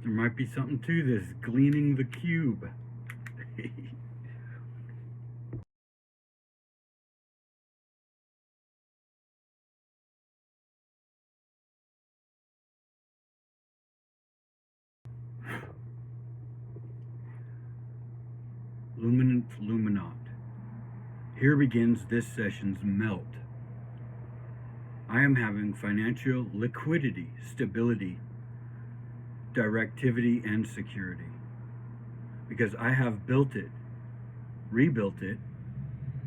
There might be something to this, gleaning the cube. LUMINAUGHTY. Here begins this session's melt. I am having financial liquidity, stability, directivity, and security. Because I have built it, rebuilt it,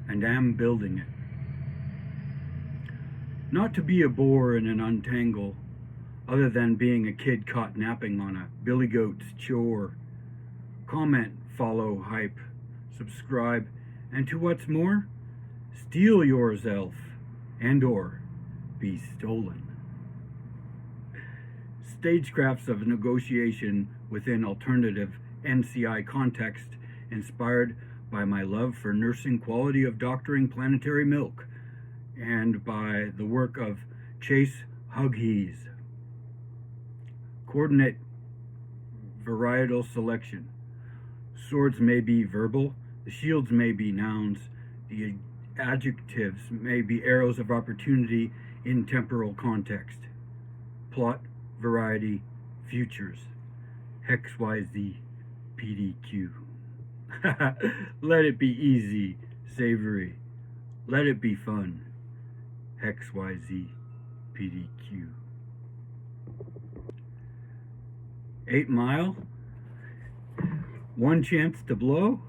and am building it. Not to be a bore in an untangle, other than being a kid caught napping on a billy goat's chore. Comment, follow, hype, subscribe, and to what's more, steal yourself and or be stolen. Stagecrafts of negotiation within alternative NCI context inspired by my love for nursing quality of doctoring planetary milk and by the work of Chase Huggies. Coordinate varietal selection. Swords may be verbal, the shields may be nouns, the adjectives may be arrows of opportunity in temporal context. Plot, variety, futures. Hex, Y, Z, PDQ. Let it be easy, savory. Let it be fun. Hex, Y, Z, PDQ. 8 Mile. One chance to blow?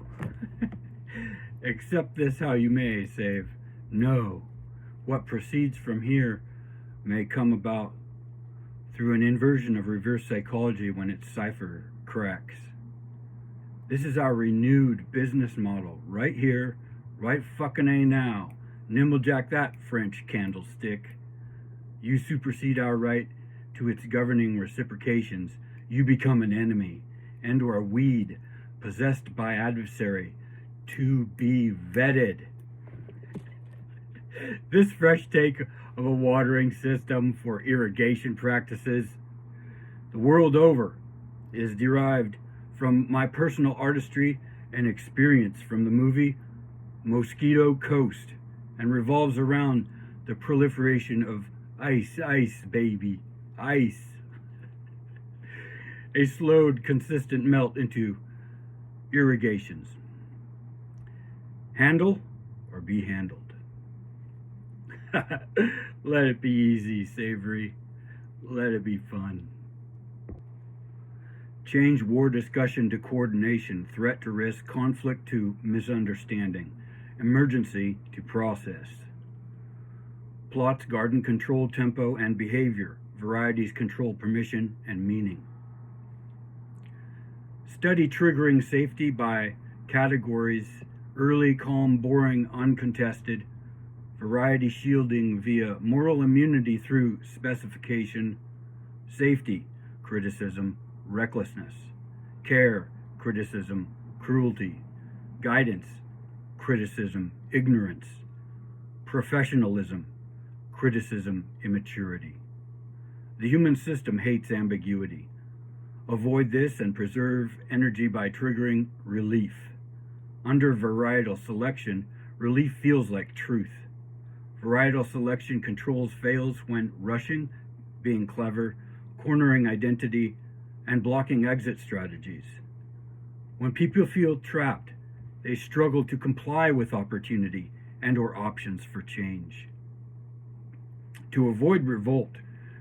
Accept this how you may, save. No. What proceeds from here may come about through an inversion of reverse psychology when its cipher cracks. This is our renewed business model, right here, right fucking A now. Nimblejack that French candlestick. You supersede our right to its governing reciprocations. You become an enemy and or a weed possessed by adversary to be vetted. This fresh take of a watering system for irrigation practices the world over is derived from my personal artistry and experience from the movie Mosquito Coast and revolves around the proliferation of ice, ice, baby, ice. A slowed, consistent melt into irrigations. Handle or be handled. Let it be easy, savory. Let it be fun. Change war discussion to coordination, threat to risk, conflict to misunderstanding, emergency to process. Plots garden control tempo and behavior, varieties control permission and meaning. Study triggering safety by categories, early, calm, boring, uncontested, variety shielding via moral immunity through specification, safety, criticism, recklessness, care, criticism, cruelty, guidance, criticism, ignorance, professionalism, criticism, immaturity. The human system hates ambiguity. Avoid this and preserve energy by triggering relief. Under varietal selection, relief feels like truth. Varietal selection controls fails when rushing, being clever, cornering identity, and blocking exit strategies. When people feel trapped, they struggle to comply with opportunity and or options for change. To avoid revolt,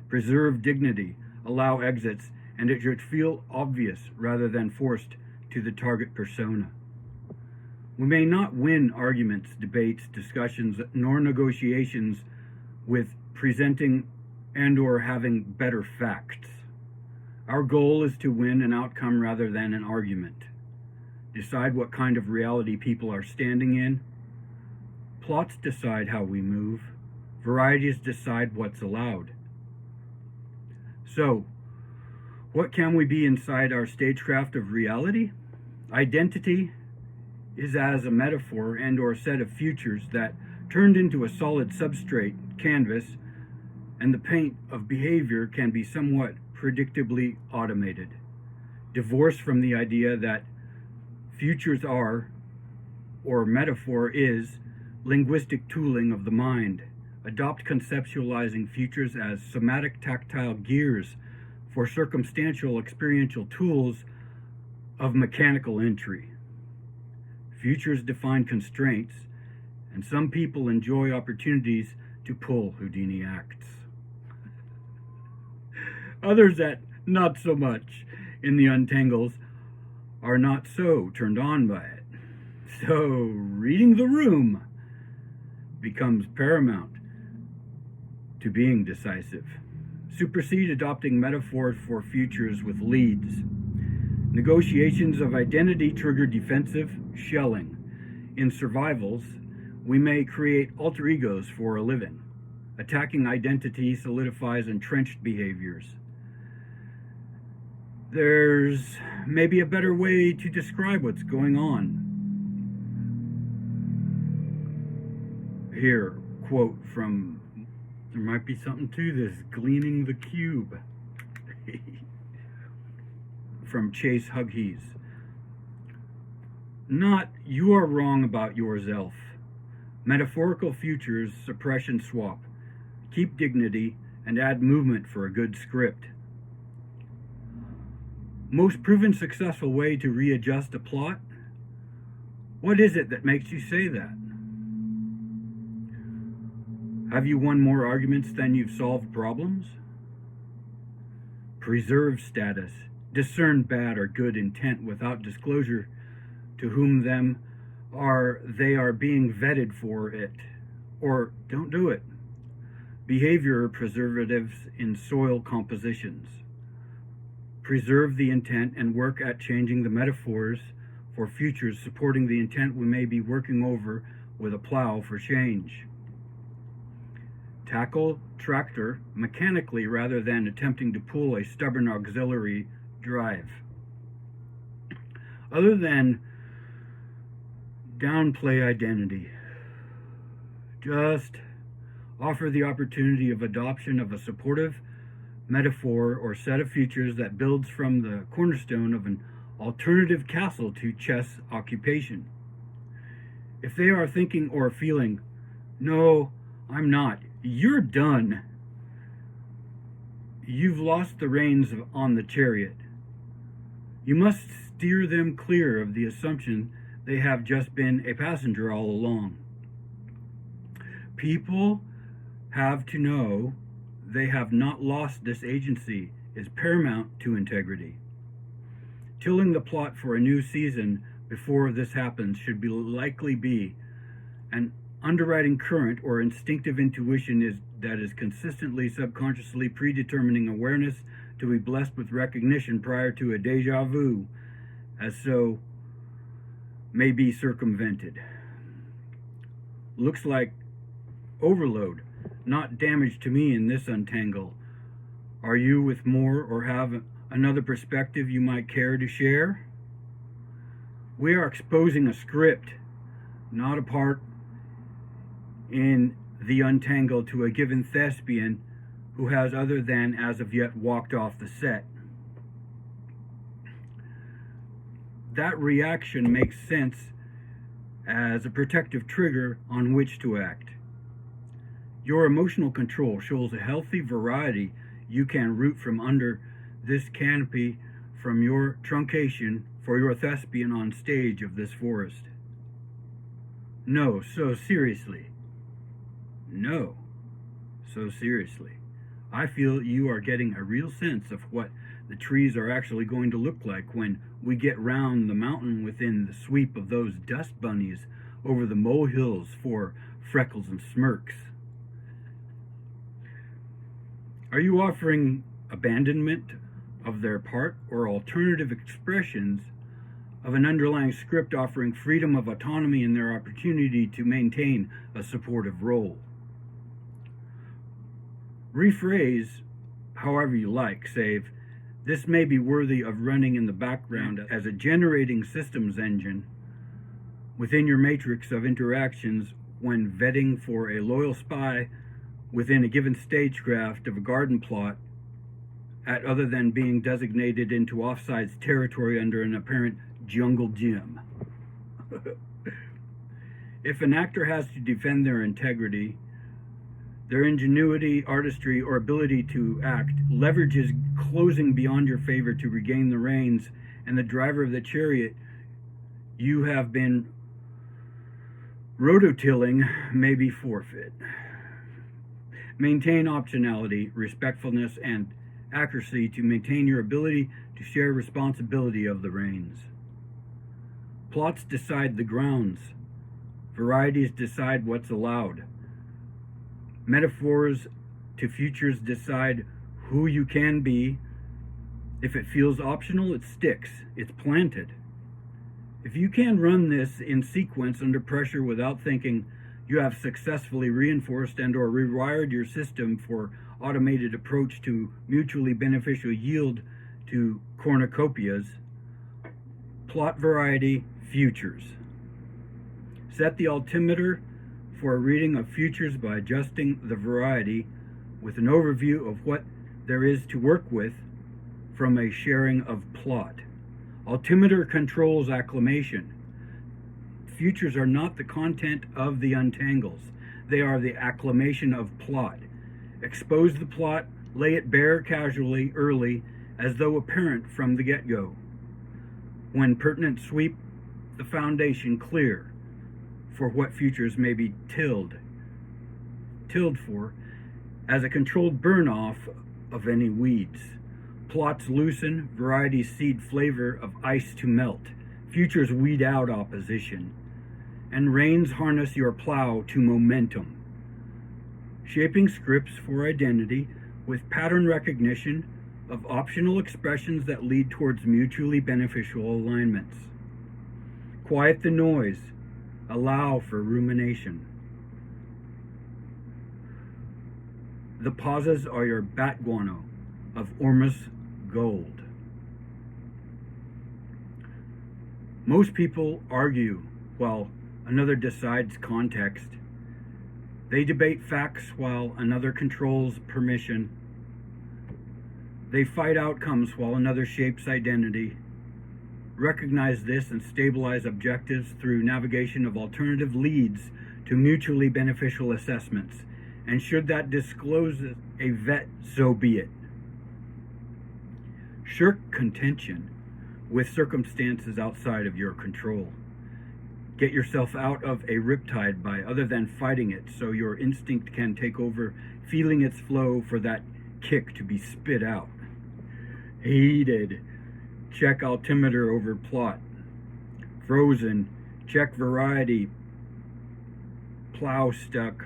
preserve dignity, allow exits, and it should feel obvious rather than forced to the target persona. We may not win arguments, debates, discussions, nor negotiations with presenting and or having better facts. Our goal is to win an outcome rather than an argument. Decide what kind of reality people are standing in. Plots decide how we move. Varieties decide what's allowed. So, what can we be inside our stagecraft of reality? Identity is as a metaphor and or set of futures that turned into a solid substrate, canvas, and the paint of behavior can be somewhat predictably automated. Divorced from the idea that futures are, or metaphor is, linguistic tooling of the mind. Adopt conceptualizing futures as somatic tactile gears for circumstantial experiential tools of mechanical entry. Futures define constraints, and some people enjoy opportunities to pull Houdini acts. Others that not so much in the untangles are not so turned on by it. So reading the room becomes paramount to being decisive. Supersede adopting metaphors for futures with leads. Negotiations of identity trigger defensive shelling. In survivals, we may create alter egos for a living. Attacking identity solidifies entrenched behaviors. There's maybe a better way to describe what's going on. Here, quote from, there might be something to this, Gleaning the Cube, from Chase Hughes. Not, you are wrong about yourself. Metaphorical futures, suppression swap. Keep dignity and add movement for a good script. Most proven successful way to readjust a plot? What is it that makes you say that? Have you won more arguments than you've solved problems? Preserve status. Discern bad or good intent without disclosure to whom they are being vetted for it. Or don't do it. Behavior preservatives in soil compositions. Preserve the intent and work at changing the metaphors for futures supporting the intent we may be working over with a plow for change. Tackle tractor mechanically rather than attempting to pull a stubborn auxiliary drive. Other than downplay identity, just offer the opportunity of adoption of a supportive metaphor or set of futures that builds from the cornerstone of an alternative castle to chess occupation. If they are thinking or feeling, no, I'm not, you're done. You've lost the reins on the chariot. You must steer them clear of the assumption they have just been a passenger all along. People have to know they have not lost this agency is paramount to integrity. Tilling the plot for a new season before this happens should likely be an underwriting current or instinctive intuition that is consistently subconsciously predetermining awareness to be blessed with recognition prior to a deja vu, as so may be circumvented. Looks like overload, not damage to me in this untangle. Are you with more or have another perspective you might care to share? We are exposing a script, not a part in the untangle to a given thespian who has other than as of yet walked off the set. That reaction makes sense as a protective trigger on which to act. Your emotional control shows a healthy variety you can root from under this canopy from your truncation for your thespian on stage of this forest. No, so seriously. No, so seriously. I feel you are getting a real sense of what the trees are actually going to look like when we get round the mountain within the sweep of those dust bunnies over the molehills for freckles and smirks. Are you offering abandonment of their part or alternative expressions of an underlying script offering freedom of autonomy in their opportunity to maintain a supportive role? Rephrase however you like, save, this may be worthy of running in the background as a generating systems engine within your matrix of interactions when vetting for a loyal spy within a given stagecraft of a garden plot at other than being designated into offsides territory under an apparent jungle gym. If an actor has to defend their integrity, their ingenuity, artistry, or ability to act leverages closing beyond your favor to regain the reins and the driver of the chariot you have been rototilling may be forfeit. Maintain optionality, respectfulness, and accuracy to maintain your ability to share responsibility of the reins. Plots decide the grounds. Varieties decide what's allowed. Metaphors to futures decide who you can be. If it feels optional, it sticks. It's planted. If you can run this in sequence under pressure without thinking, you have successfully reinforced and or rewired your system for automated approach to mutually beneficial yield to cornucopias. Plot variety, futures. Set the altimeter for a reading of futures by adjusting the variety with an overview of what there is to work with from a sharing of plot. Altimeter controls acclamation. Futures are not the content of the untangles. They are the acclamation of plot. Expose the plot, lay it bare casually, early, as though apparent from the get-go. When pertinent, sweep the foundation clear for what futures may be tilled for as a controlled burn-off of any weeds. Plots loosen, varieties seed flavor of ice to melt. Futures weed out opposition. And reins harness your plow to momentum. Shaping scripts for identity with pattern recognition of optional expressions that lead towards mutually beneficial alignments. Quiet the noise. Allow for rumination. The pauses are your bat guano of Ormus gold. Most people argue while another decides context. They debate facts while another controls permission. They fight outcomes while another shapes identity. Recognize this and stabilize objectives through navigation of alternative leads to mutually beneficial assessments. And should that disclose a vet, so be it. Shirk contention with circumstances outside of your control. Get yourself out of a riptide by other than fighting it so your instinct can take over, feeling its flow for that kick to be spit out. Heated. Check altimeter over plot. Frozen. Check variety. Plow stuck.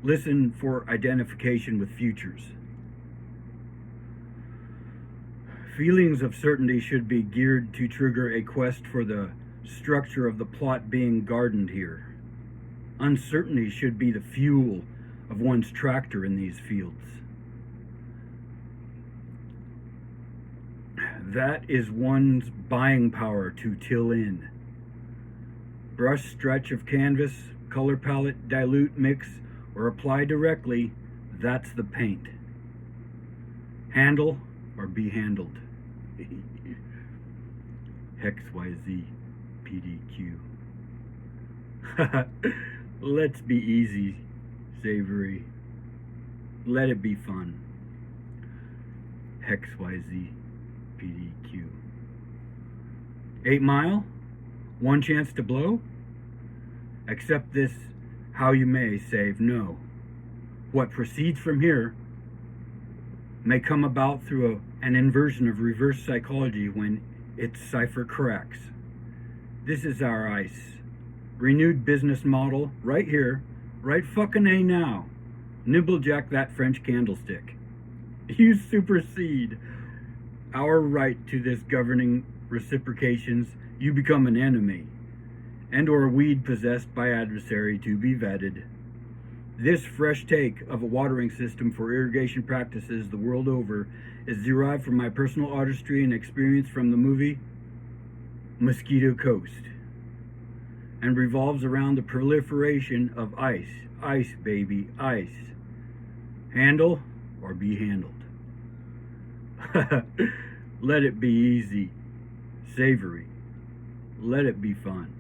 Listen for identification with futures. Feelings of certainty should be geared to trigger a quest for the structure of the plot being gardened here. Uncertainty should be the fuel of one's tractor in these fields. That is one's buying power to till in. Brush stretch of canvas, color palette, dilute, mix, or apply directly, that's the paint. Handle or be handled. Hex, Y, Z, PDQ. Let's be easy, savory. Let it be fun. Hex, Y, Z, PDQ. 8 Mile? One chance to blow? Accept this how you may, save no. What proceeds from here may come about through an inversion of reverse psychology when its cipher cracks. This is our ice. Renewed business model, right here, right fucking A now. Nibblejack that French candlestick. You supersede our right to this governing reciprocations, you become an enemy, and or weed possessed by adversary to be vetted. This fresh take of a watering system for irrigation practices the world over is derived from my personal artistry and experience from the movie Mosquito Coast, and revolves around the proliferation of ice. Ice, baby, ice. Handle or be handled. Let it be easy, savory. Let it be fun.